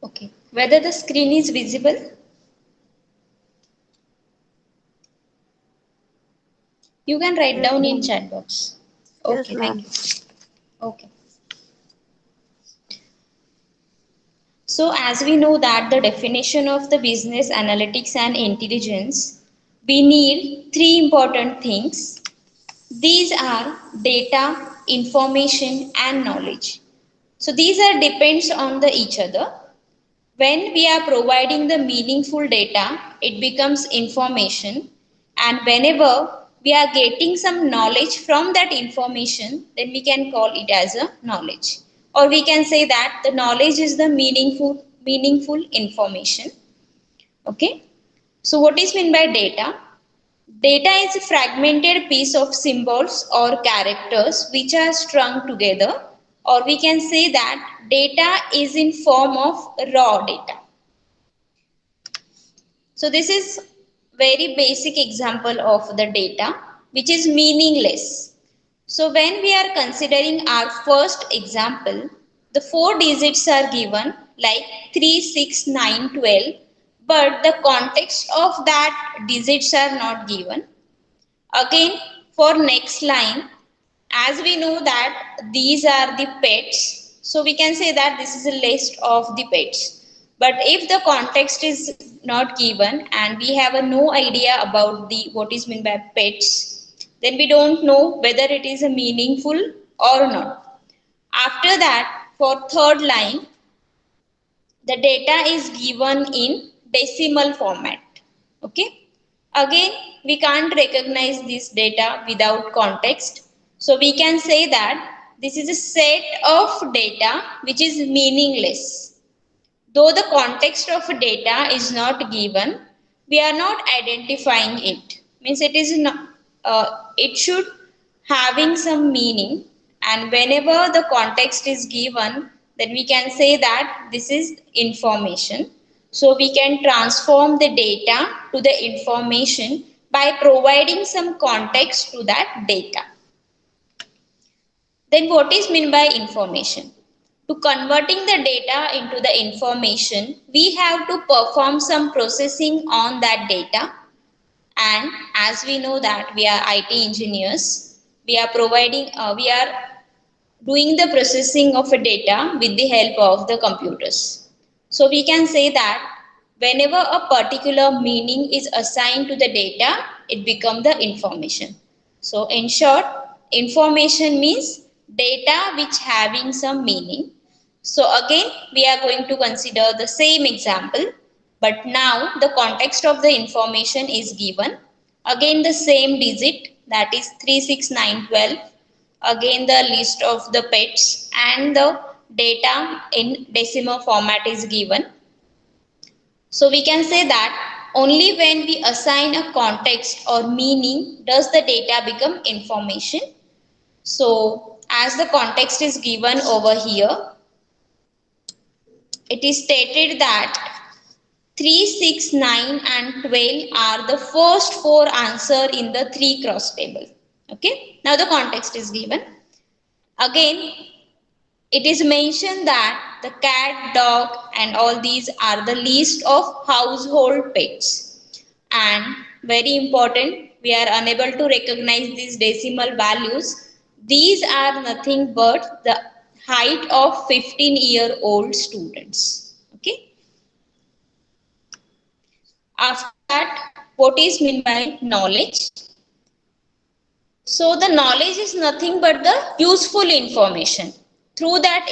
Okay. Whether the screen is visible? You can write Yes, down in ma'am. chat box. Yes, Okay, thank ma'am. you. Okay. So as we know that the definition of the business analytics and intelligence, we need three important things. These are data, information and knowledge. So these are depends on the each other. When we are providing the meaningful data, it becomes information, and whenever we are getting some knowledge from that information, then we can call it as a knowledge. Or we can say that the knowledge is the meaningful information. Okay? So what is meant by data? Data is a fragmented piece of symbols or characters which are strung together, or we can say that data is in form of raw data. So this is very basic example of the data which is meaningless. So when we are considering our first example, the four digits are given like 3, 6, 9, 12, but the context of that digits are not given. Again, for next line, as we know that these are the pets, so we can say that this is a list of the pets. But if the context is not given and we have a no idea about the what is meant by pets, then we don't know whether it is a meaningful or not. After that, for third line, the data is given in decimal format. Okay. Again, we can't recognize this data without context. So we can say that this is a set of data which is meaningless. Though the context of data is not given, we are not identifying it. Means it is not, it should having some meaning, and whenever the context is given, then we can say that this is information. So we can transform the data to the information by providing some context to that data. Then what is meant by information? To converting the data into the information, we have to perform some processing on that data. And as we know that we are IT engineers, we are doing the processing of a data with the help of the computers. So we can say that whenever a particular meaning is assigned to the data, it becomes the information. So in short, information means data which having some meaning. So again, we are going to consider the same example, but now the context of the information is given. Again, the same digit, that is 36912. Again, the list of the pets and the data in decimal format is given. So we can say that only when we assign a context or meaning does the data become information. So as the context is given over here, it is stated that 3, 6, 9 and 12 are the first four answer in the 3 cross table. Okay. Now the context is given. Again, it is mentioned that the cat, dog and all these are the list of household pets. And very important, we are unable to recognize these decimal values. These are nothing but the height of 15-year-old students. Okay. After that, what is meant by knowledge? So the knowledge is nothing but the useful information. Through that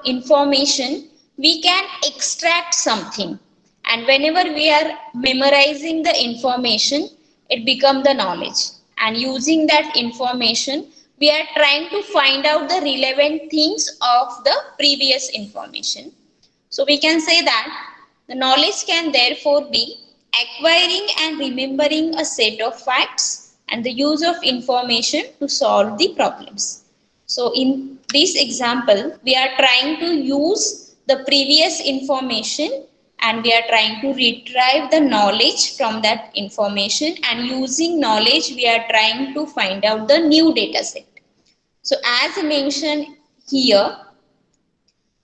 information, we can extract something. And whenever we are memorizing the information, it becomes the knowledge. And using that information, we are trying to find out the relevant things of the previous information. So we can say that the knowledge can therefore be acquiring and remembering a set of facts and the use of information to solve the problems. So in this example, we are trying to use the previous information and we are trying to retrieve the knowledge from that information, and using knowledge we are trying to find out the new data set. So as mentioned here,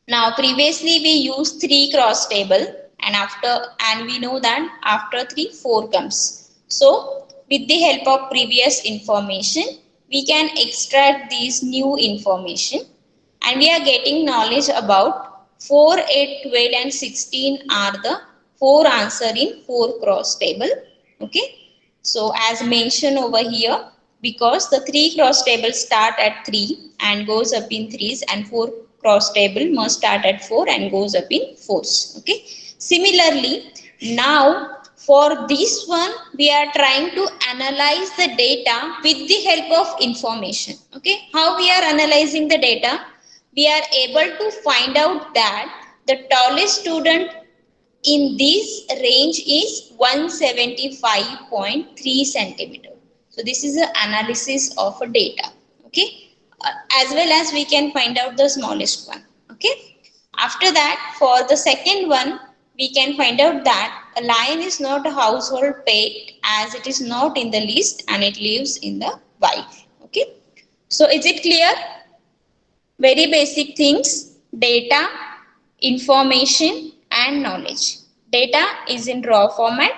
Now previously we used 3 cross table, and we know that after 3 4 comes. So with the help of previous information we can extract these new information, and we are getting knowledge about 4, 8, 12 and 16 are the 4 answer in 4 cross table. Okay. So as mentioned over here, because the 3 cross table start at 3 and goes up in 3s, and 4 cross table must start at 4 and goes up in 4s. Okay. Similarly, now for this one we are trying to analyze the data with the help of information. Okay. How we are analyzing the data? We are able to find out that the tallest student in this range is 175.3 centimeter. So this is the analysis of a data. Okay. As well as we can find out the smallest one. Okay. After that, for the second one, we can find out that a lion is not a household pet as it is not in the list and it lives in the wild. Okay. So is it clear? Very basic things: data, information and knowledge. Data is in raw format.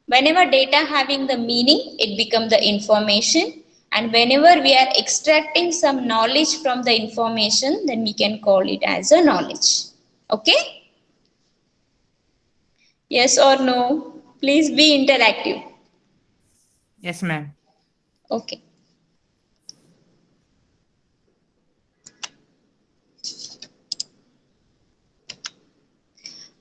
Whenever data having the meaning, it becomes the information, and whenever we are extracting some knowledge from the information, then we can call it as a knowledge. Okay. Yes or no? Please be interactive. Yes, ma'am. Okay.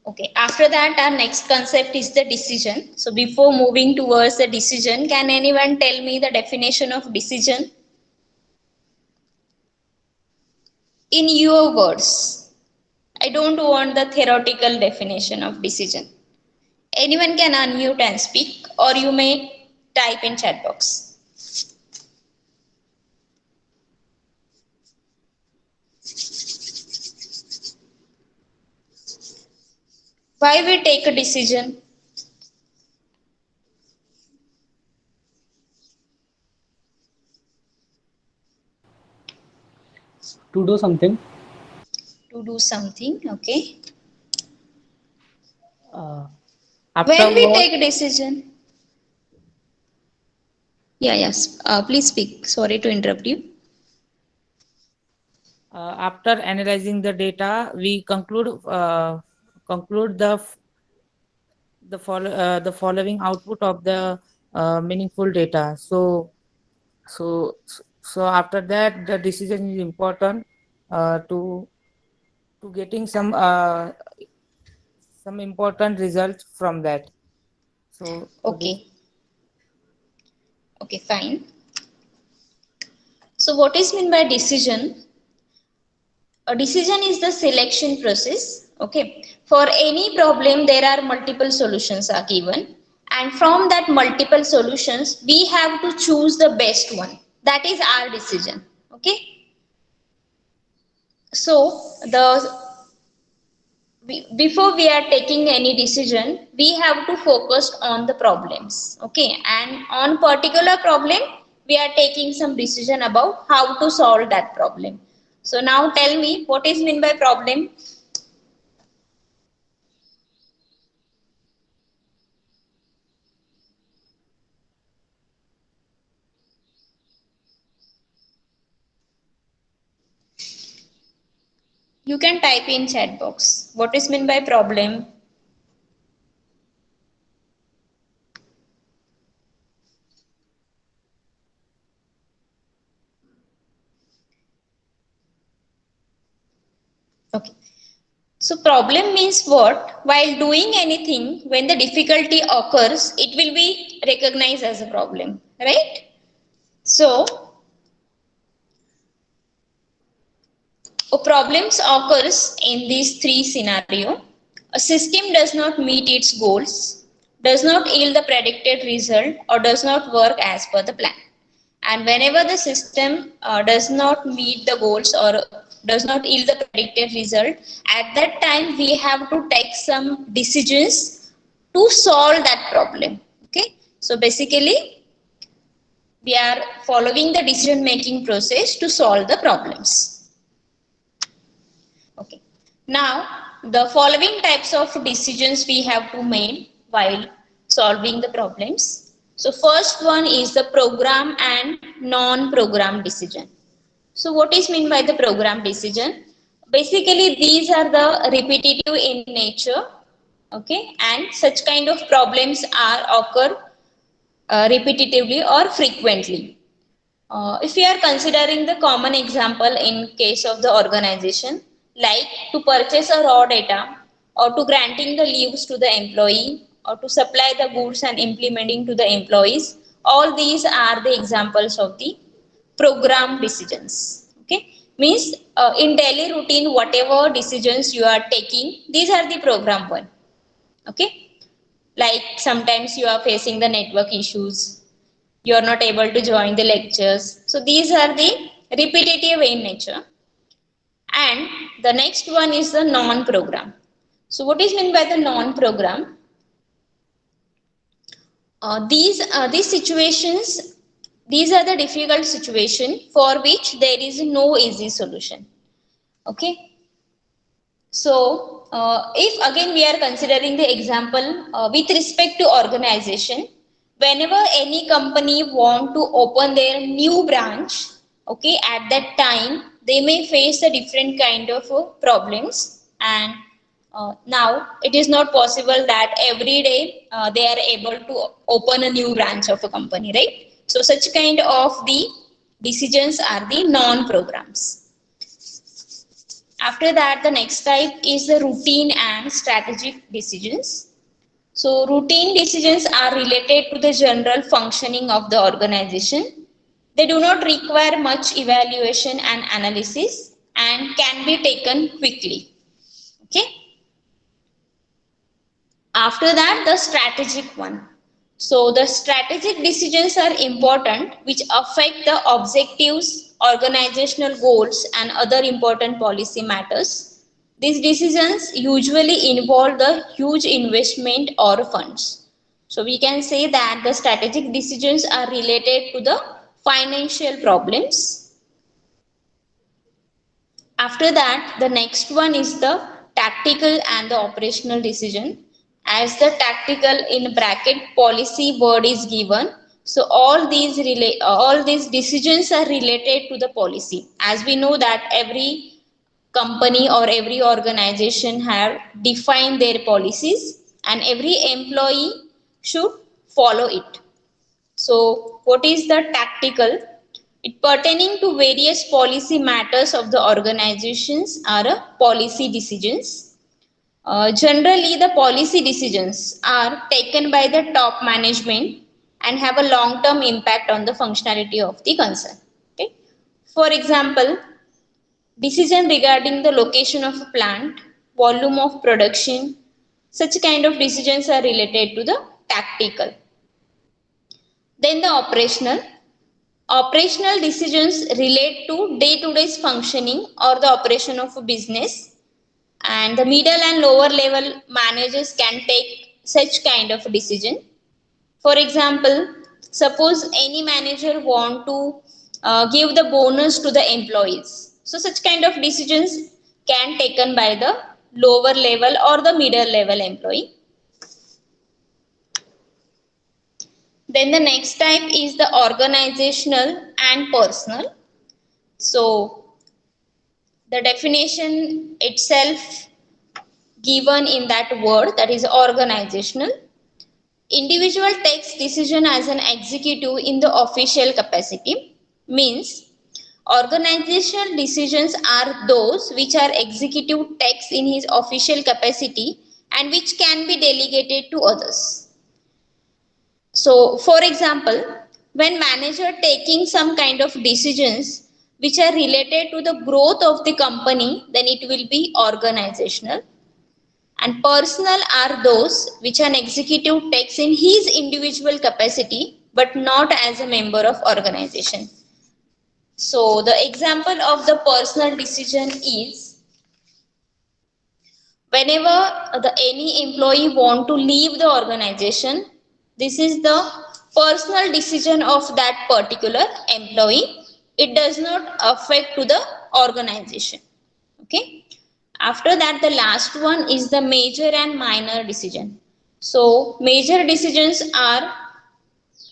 Okay, after that, our next concept is the decision. So before moving towards the decision, can anyone tell me the definition of decision? In your words. I don't want the theoretical definition of decision. Anyone can unmute and speak, or you may type in chat box. Why we take a decision? To do something. To do something, okay. Uh, When we Afterward, take a decision? Yeah, yes. Please speak. Sorry to interrupt you. After analyzing the data, we conclude the following output of the meaningful data. So after that, the decision is important to getting some important results from that. So this. Okay. Okay, fine. So what is meant by decision? A decision is the selection process. Okay. For any problem, there are multiple solutions are given. And from that multiple solutions, we have to choose the best one. That is our decision. Okay. So before we are taking any decision, we have to focus on the problems. Okay. And on particular problem, we are taking some decision about how to solve that problem. So now tell me what is meant by problem? You can type in chat box. What is meant by problem? Okay. So problem means what? While doing anything, when the difficulty occurs, it will be recognized as a problem, right? So problems occurs in these three scenario. A system does not meet its goals, does not yield the predicted result, or does not work as per the plan. And whenever the system does not meet the goals or does not yield the predicted result, at that time we have to take some decisions to solve that problem. Okay. So basically we are following the decision making process to solve the problems. Okay. Now, the following types of decisions we have to make while solving the problems. So, first one is the program and non-program decision. So, what is meant by the program decision? Basically, these are the repetitive in nature, okay, and such kind of problems are occur repetitively or frequently. If we are considering the common example in case of the organization, like to purchase a raw data or to granting the leaves to the employee or to supply the goods and implementing to the employees, all these are the examples of the program decisions. Okay, means in daily routine, whatever decisions you are taking, these are the program one. Okay, like sometimes you are facing the network issues, you are not able to join the lectures. So these are the repetitive in nature. And the next one is the non-program. So what is meant by the non-program? These situations, these are the difficult situation for which there is no easy solution. Okay. So if again we are considering the example with respect to organization, whenever any company want to open their new branch, okay, at that time they may face a different kind of problems, and now it is not possible that every day they are able to open a new branch of a company, right? So such kind of the decisions are the non-programs. After that, the next type is the routine and strategic decisions. So routine decisions are related to the general functioning of the organization. They do not require much evaluation and analysis and can be taken quickly. Okay. After that, the strategic one. So the strategic decisions are important which affect the objectives, organizational goals and other important policy matters. These decisions usually involve the huge investment or funds. So we can say that the strategic decisions are related to the financial problems. After that, the next one is the tactical and the operational decision. As the tactical in bracket policy word is given, so all these decisions are related to the policy. As we know that every company or every organization have defined their policies and every employee should follow it. So, what is the tactical? It pertaining to various policy matters of the organizations are policy decisions. Generally, the policy decisions are taken by the top management and have a long-term impact on the functionality of the concern. Okay. For example, decision regarding the location of a plant, volume of production, such kind of decisions are related to the tactical. Then the operational. Operational decisions relate to day-to-day functioning or the operation of a business, and the middle and lower level managers can take such kind of decision. For example, suppose any manager want to give the bonus to the employees. So such kind of decisions can taken by the lower level or the middle level employee. Then the next type is the organizational and personal. So the definition itself given in that word, that is organizational. Individual takes decision as an executive in the official capacity, means organizational decisions are those which are executive takes in his official capacity and which can be delegated to others. So, for example, when manager taking some kind of decisions which are related to the growth of the company, then it will be organizational. And personal are those which an executive takes in his individual capacity but not as a member of organization. So the example of the personal decision is whenever any employee want to leave the organization, this is the personal decision of that particular employee. It does not affect to the organization. Okay. After that, the last one is the major and minor decision. So major decisions are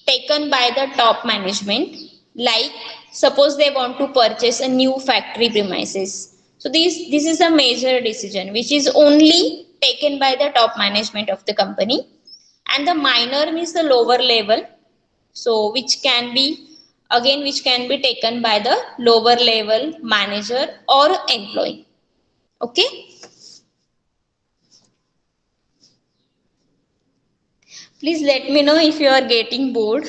taken by the top management, like suppose they want to purchase a new factory premises. So this is a major decision which is only taken by the top management of the company, and the minor means the lower level, so which can be again which can be taken by the lower level manager or employee. Okay, please let me know if you are getting bored.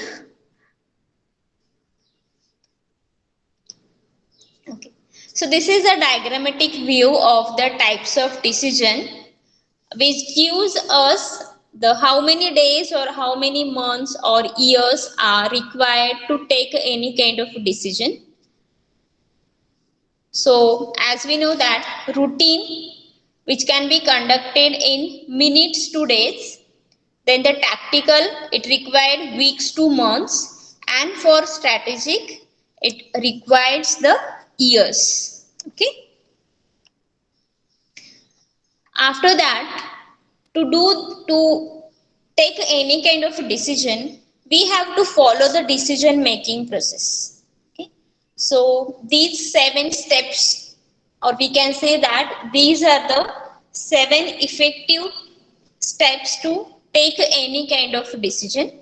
Okay. So this is a diagrammatic view of the types of decision which gives us the how many days or how many months or years are required to take any kind of decision. So as we know that routine which can be conducted in minutes to days, then the tactical it required weeks to months, and for strategic it requires the years. Okay. After that, to take any kind of decision, we have to follow the decision making process. Okay. So these 7 steps, or we can say that these are the 7 effective steps to take any kind of decision.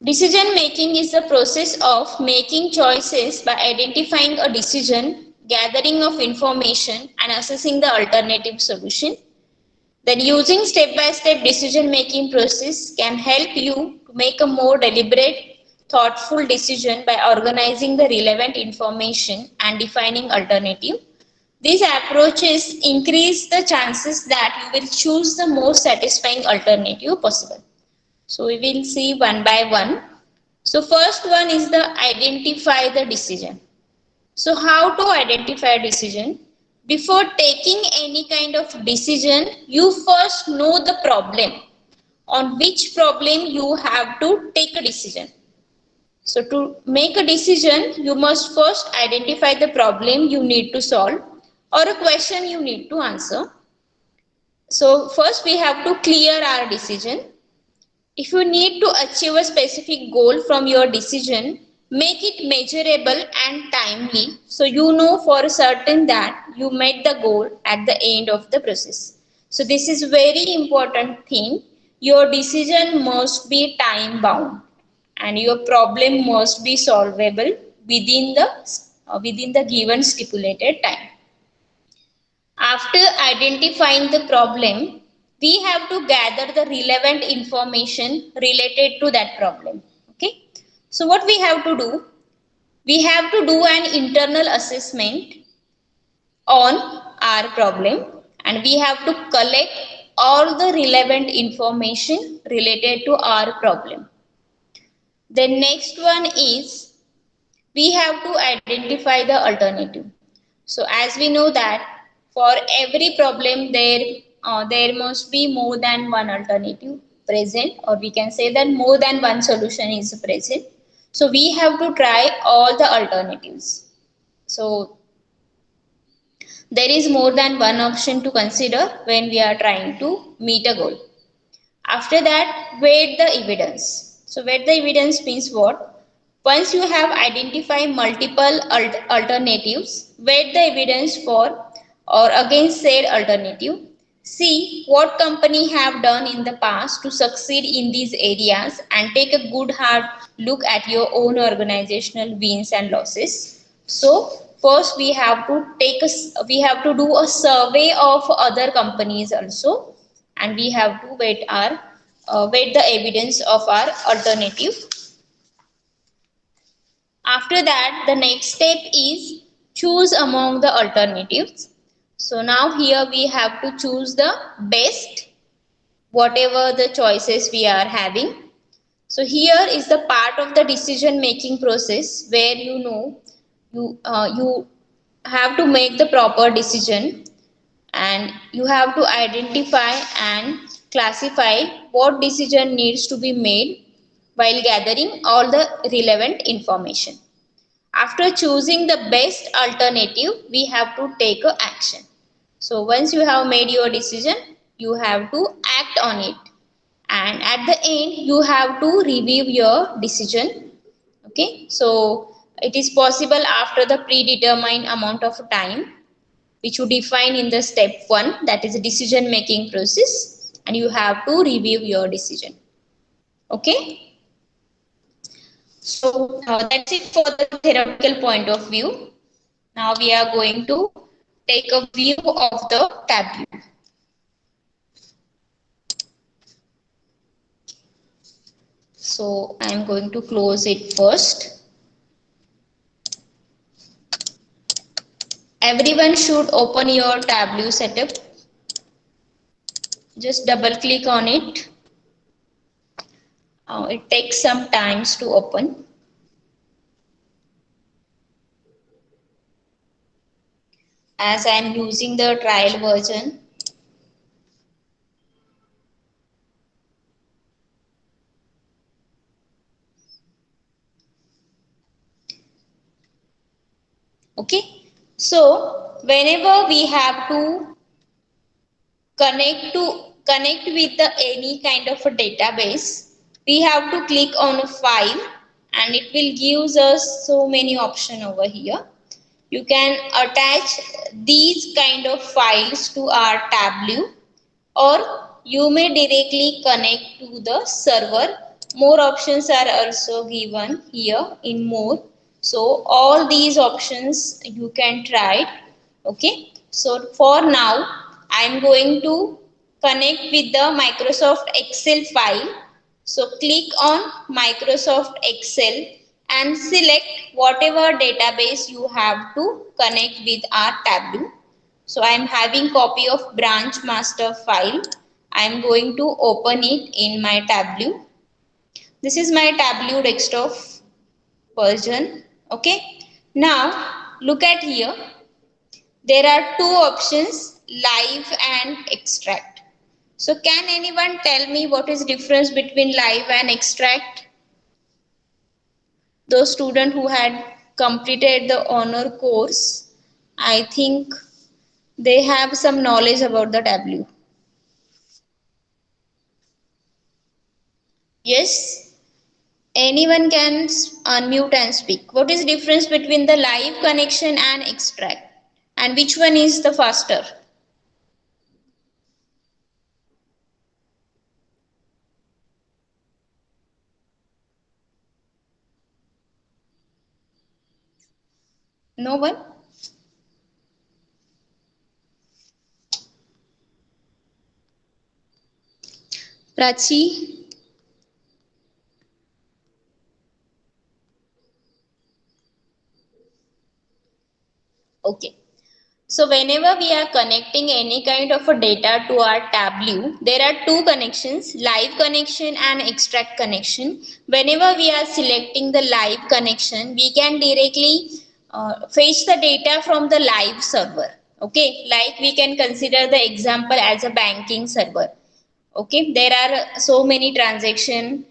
Decision making is the process of making choices by identifying a decision, gathering of information, and assessing the alternative solution. Then using step-by-step decision-making process can help you to make a more deliberate, thoughtful decision by organizing the relevant information and defining alternative. These approaches increase the chances that you will choose the most satisfying alternative possible. So we will see one by one. So first one is the identify the decision. So how to identify a decision? Before taking any kind of decision, you first know the problem. On which problem you have to take a decision. So to make a decision, you must first identify the problem you need to solve or a question you need to answer. So first we have to clear our decision. If you need to achieve a specific goal from your decision, make it measurable and timely so you know for certain that you met the goal at the end of the process. So this is very important thing. Your decision must be time bound and your problem must be solvable within the given stipulated time. After identifying the problem, we have to gather the relevant information related to that problem. Okay. So what we have to do? We have to do an internal assessment on our problem, and we have to collect all the relevant information related to our problem. The next one is we have to identify the alternative. So as we know that for every problem there must be more than one alternative present, or we can say that more than one solution is present. So we have to try all the alternatives. So there is more than one option to consider when we are trying to meet a goal. After that, weight the evidence. So weight the evidence means what? Once you have identified multiple alternatives, weigh the evidence for or against said alternative. See what company have done in the past to succeed in these areas and take a good hard look at your own organizational wins and losses. So first we have to do a survey of other companies also, and we have to weight the evidence of our alternative. After that, the next step is choose among the alternatives. So now here we have to choose the best, whatever the choices we are having. So here is the part of the decision making process where you have to make the proper decision, and you have to identify and classify what decision needs to be made while gathering all the relevant information. After choosing the best alternative, we have to take a action. So once you have made your decision, you have to act on it. And at the end, you have to review your decision. Okay, so it is possible after the predetermined amount of time which you define in the step 1, that is a decision making process, and you have to review your decision. Okay, so that's it for the theoretical point of view. Now we are going to take a view of the tableau. So I am going to close it first. Everyone should open your tableau setup. Just double click on it. It takes some times to open. As I am using the trial version. Okay, so whenever we have to connect with the any kind of a database, we have to click on a file and it will gives us so many options over here. You can attach these kind of files to our Tableau, or you may directly connect to the server. More options are also given here in more. So all these options you can try. Okay. So for now, I am going to connect with the Microsoft Excel file. So click on Microsoft Excel and select whatever database you have to connect with our Tableau. So I am having copy of branch master file. I am going to open it in my Tableau. This is my Tableau desktop version. Okay. Now look at here. There are two options, live and extract. So can anyone tell me what is difference between live and extract? Those students who had completed the honor course, I think they have some knowledge about the Tableau. Yes, anyone can unmute and speak. What is difference between the live connection and extract? And which one is the faster? No one? Prachi? Okay. So whenever we are connecting any kind of a data to our Tableau, there are two connections, live connection and extract connection. Whenever we are selecting the live connection, we can directly fetch the data from the live server. Okay, like we can consider the example as a banking server. Okay, there are so many transactions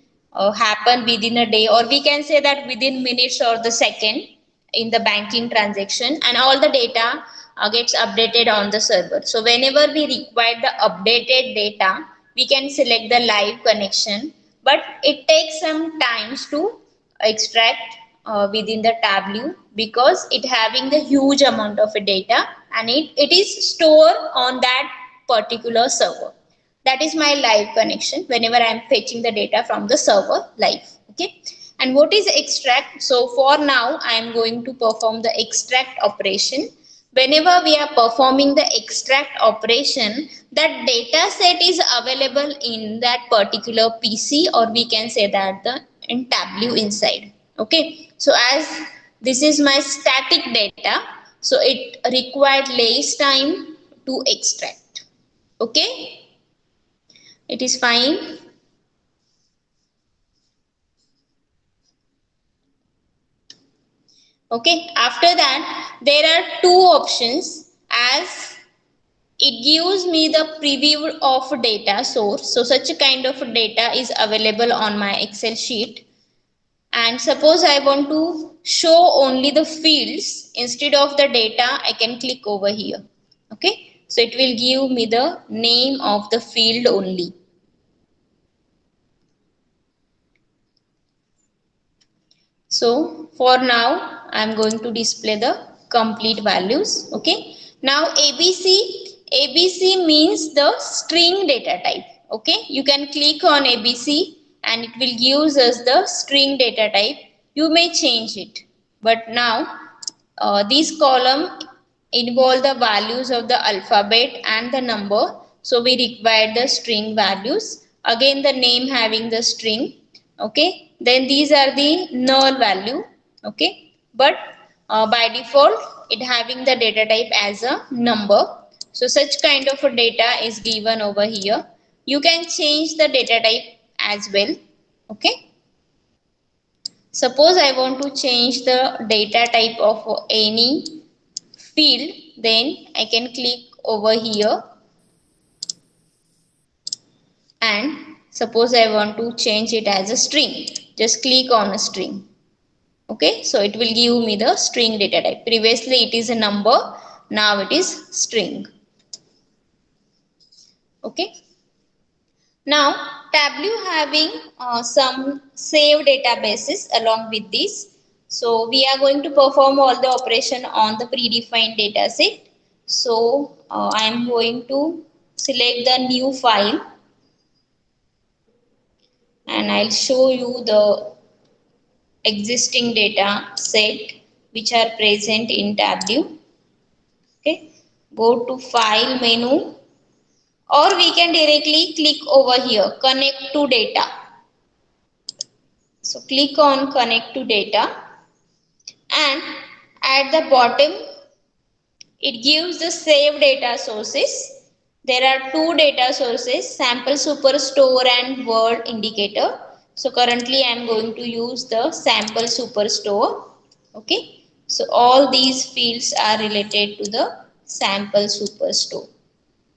happen within a day, or we can say that within minutes or the second in the banking transaction, and all the data gets updated on the server. So whenever we require the updated data, we can select the live connection, but it takes some times to extract within the Tableau, because it having the huge amount of data and it is stored on that particular server. That is my live connection whenever I am fetching the data from the server live. Okay, and what is extract? So for now I am going to perform the extract operation. Whenever we are performing the extract operation, that data set is available in that particular PC, or we can say that the in Tableau inside. Okay, so as this is my static data, so it required less time to extract. Okay, it is fine. Okay, after that there are two options, as it gives me the preview of data source. So such a kind of data is available on my Excel sheet, and suppose I want to show only the fields instead of the data, I can click over here. Okay, so it will give me the name of the field only. So for now, I am going to display the complete values. Okay. Now ABC means the string data type. Okay. You can click on ABC and it will give us the string data type. You may change it. But now this column involve the values of the alphabet and the number. So we require the string values. Again the name having the string. Okay. Then these are the null value. Okay. But by default it having the data type as a number. So such kind of a data is given over here. You can change the data type as well. Okay. Suppose I want to change the data type of any field, then I can click over here and suppose I want to change it as a string. Just click on a string. Okay, so it will give me the string data type. Previously it is a number, now it is string. Okay. Now Tableau having some saved databases along with this. So we are going to perform all the operation on the predefined data set. So I am going to select the new file and I'll show you the existing data set which are present in Tableau. Okay, go to file menu or we can directly click over here, connect to data. So click on connect to data and at the bottom it gives the save data sources. There are two data sources, sample superstore and word indicator. So currently I am going to use the sample superstore. Okay. So all these fields are related to the sample superstore.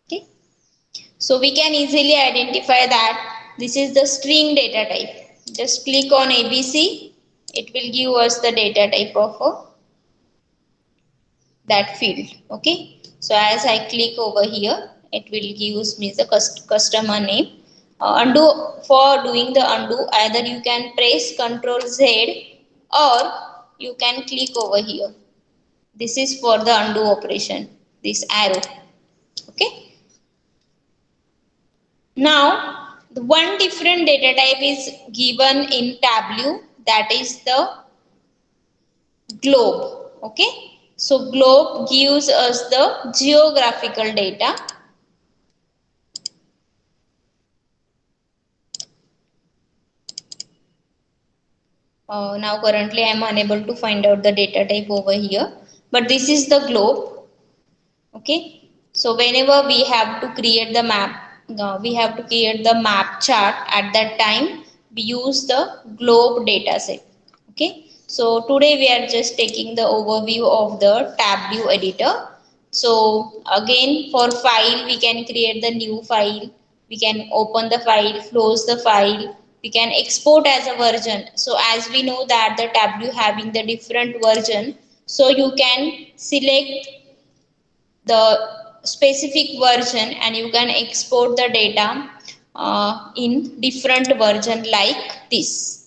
Okay. So we can easily identify that this is the string data type. Just click on ABC. It will give us the data type of that field. Okay. So as I click over here, it will give me the customer name. Undo, for doing the undo, either you can press Ctrl Z or you can click over here. This is for the undo operation, this arrow. Okay. Now, the one different data type is given in Tableau, that is the globe. Okay. So globe gives us the geographical data. Now currently I am unable to find out the data type over here, but this is the globe. Okay. So whenever we have to create the map, we have to create the map chart. At that time we use the globe data set. Okay. So today we are just taking the overview of the Tableau editor. So again, for file we can create the new file, we can open the file, close the file, we can export as a version. So as we know that the Tableau having the different version, so you can select the specific version and you can export the data in different version like this.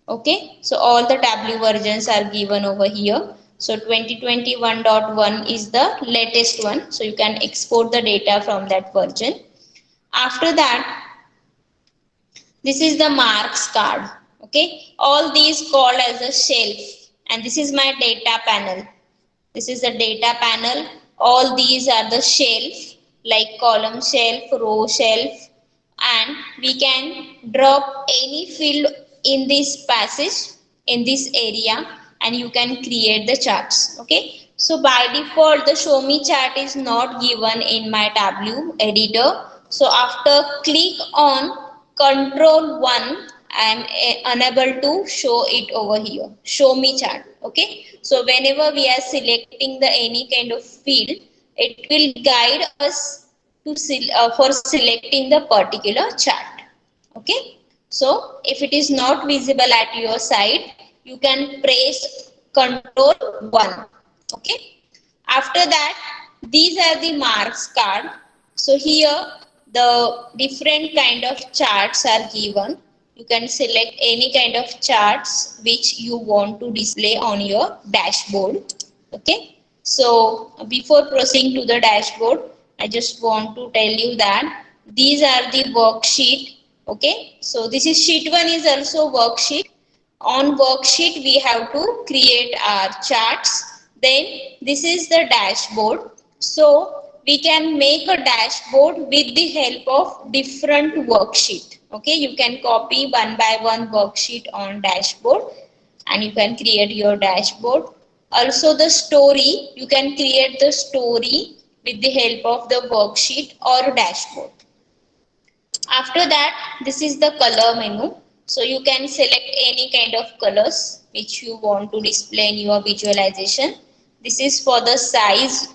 Okay, so all the Tableau versions are given over here. So 2021.1 is the latest one, so you can export the data from that version. After that, this is the marks card. Okay, all these called as a shelf, and this is my data panel. This is the data panel. All these are the shelf, like column shelf, row shelf, and we can drop any field in this passage, in this area, and you can create the charts. Okay. So by default, the show me chart is not given in my Tableau editor. So after click on Control 1, I am unable to show it over here. Show me chart. Okay. So whenever we are selecting the any kind of field, it will guide us to for selecting the particular chart. Okay. So if it is not visible at your side, you can press control 1. Okay. After that, these are the marks card. So here the different kind of charts are given. You can select any kind of charts which you want to display on your dashboard. Okay. So before proceeding to the dashboard, I just want to tell you that these are the worksheet. Okay. So this is sheet 1 is also worksheet. On worksheet we have to create our charts. Then this is the dashboard. So we can make a dashboard with the help of different worksheet. Okay, you can copy one by one worksheet on dashboard and you can create your dashboard. Also the story, you can create the story with the help of the worksheet or dashboard. After that, this is the color menu. So you can select any kind of colors which you want to display in your visualization. This is for the size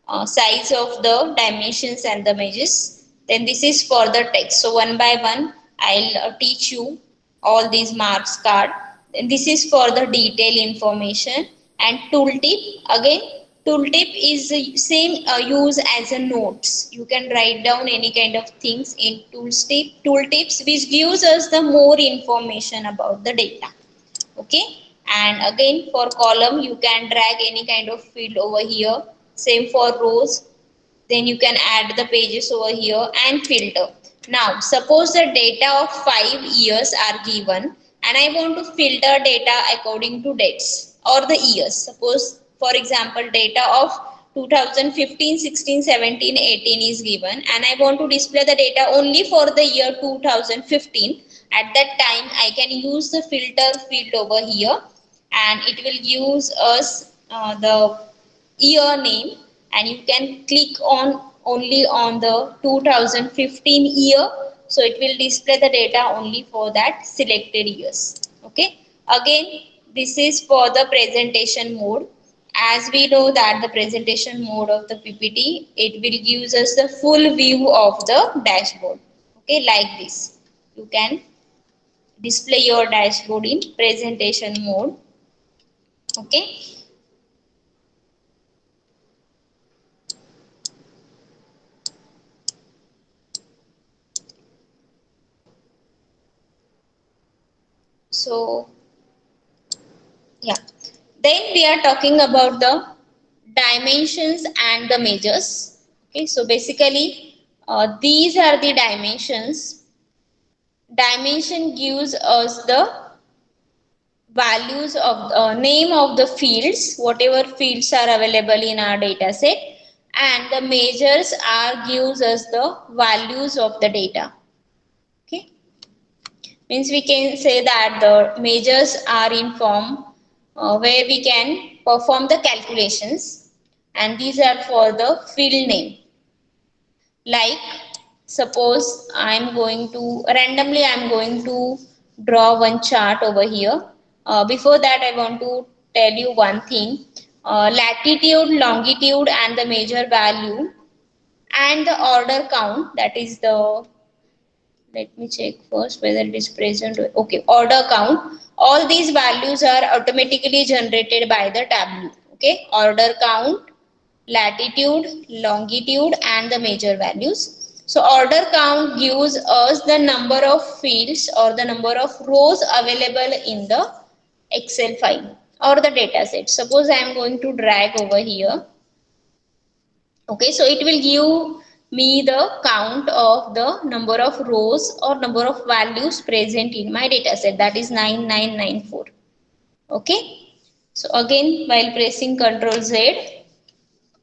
of the dimensions and the measures. Then this is for the text. So one by one, I'll teach you all these marks card. Then this is for the detail information and tooltip. Again, tooltip is the same use as a notes. You can write down any kind of things in tooltips which gives us the more information about the data. Okay, and again for column you can drag any kind of field over here. Same for rows. Then you can add the pages over here and filter. Now suppose the data of 5 years are given and I want to filter data according to dates or the years. Suppose for example data of 2015, 16, 17, 18 is given and I want to display the data only for the year 2015. At that time I can use the filter field over here and it will use us the year name and you can click on only on the 2015 year. So it will display the data only for that selected years. Okay. Again, this is for the presentation mode. As we know that the presentation mode of the PPT, it will give us the full view of the dashboard. Okay, like this. You can display your dashboard in presentation mode. Okay. So yeah, then we are talking about the dimensions and the measures. Okay, so basically these are the dimensions. Dimension gives us the values of name of the fields, whatever fields are available in our data set, and the measures are gives us the values of the data. Okay, means we can say that the measures are in form where we can perform the calculations and these are for the field name. Like suppose I am going to randomly I am going to draw one chart over here. Before that I want to tell you one thing. Latitude, longitude and the measure value and the order count, that is the, let me check first whether it is present. Okay, order count. All these values are automatically generated by the Tableau. Okay, order count, latitude, longitude and the measure values. So order count gives us the number of fields or the number of rows available in the Excel file or the data set. Suppose I am going to drag over here. Okay, so it will give me the count of the number of rows or number of values present in my data set, that is 9994. Okay, so again while pressing Ctrl Z,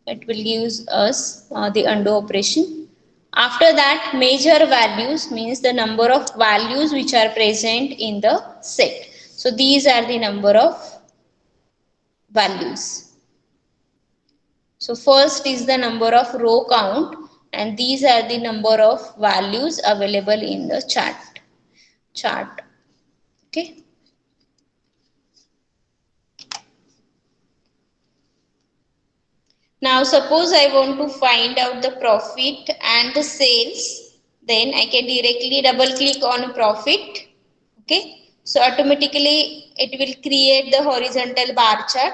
it will give us the undo operation. After that, measure values means the number of values which are present in the set. So these are the number of values. So first is the number of row count and these are the number of values available in the chart. Okay. Now suppose I want to find out the profit and the sales, then I can directly double click on profit. Okay. So automatically it will create the horizontal bar chart.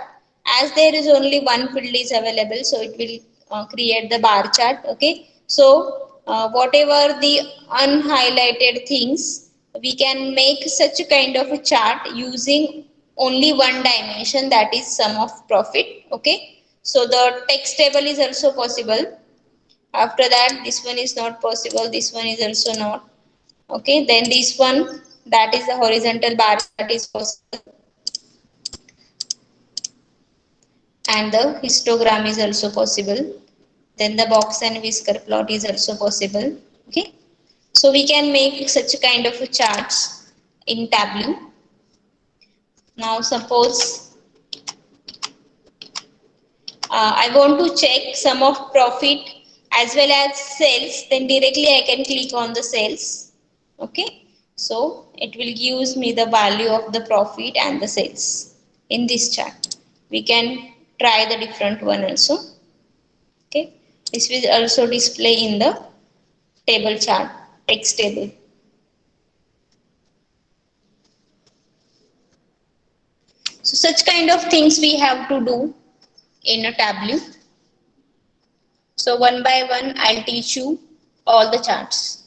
As there is only one field is available, so it will create the bar chart. Okay. So whatever the unhighlighted things, we can make such a kind of a chart using only one dimension, that is sum of profit. Okay. So the text table is also possible. After that, this one is not possible. This one is also not. Okay, then this one, that is the horizontal bar chart is possible, and the histogram is also possible. Then the box and whisker plot is also possible. Okay, so we can make such kind of charts in Tableau. Now suppose I want to check sum of profit as well as sales, then directly I can click on the sales. Okay, so it will gives me the value of the profit and the sales in this chart. We can try the different one also. Okay, this will also display in the table chart, text table. So such kind of things we have to do in a Tableau. So one by one I'll teach you all the charts.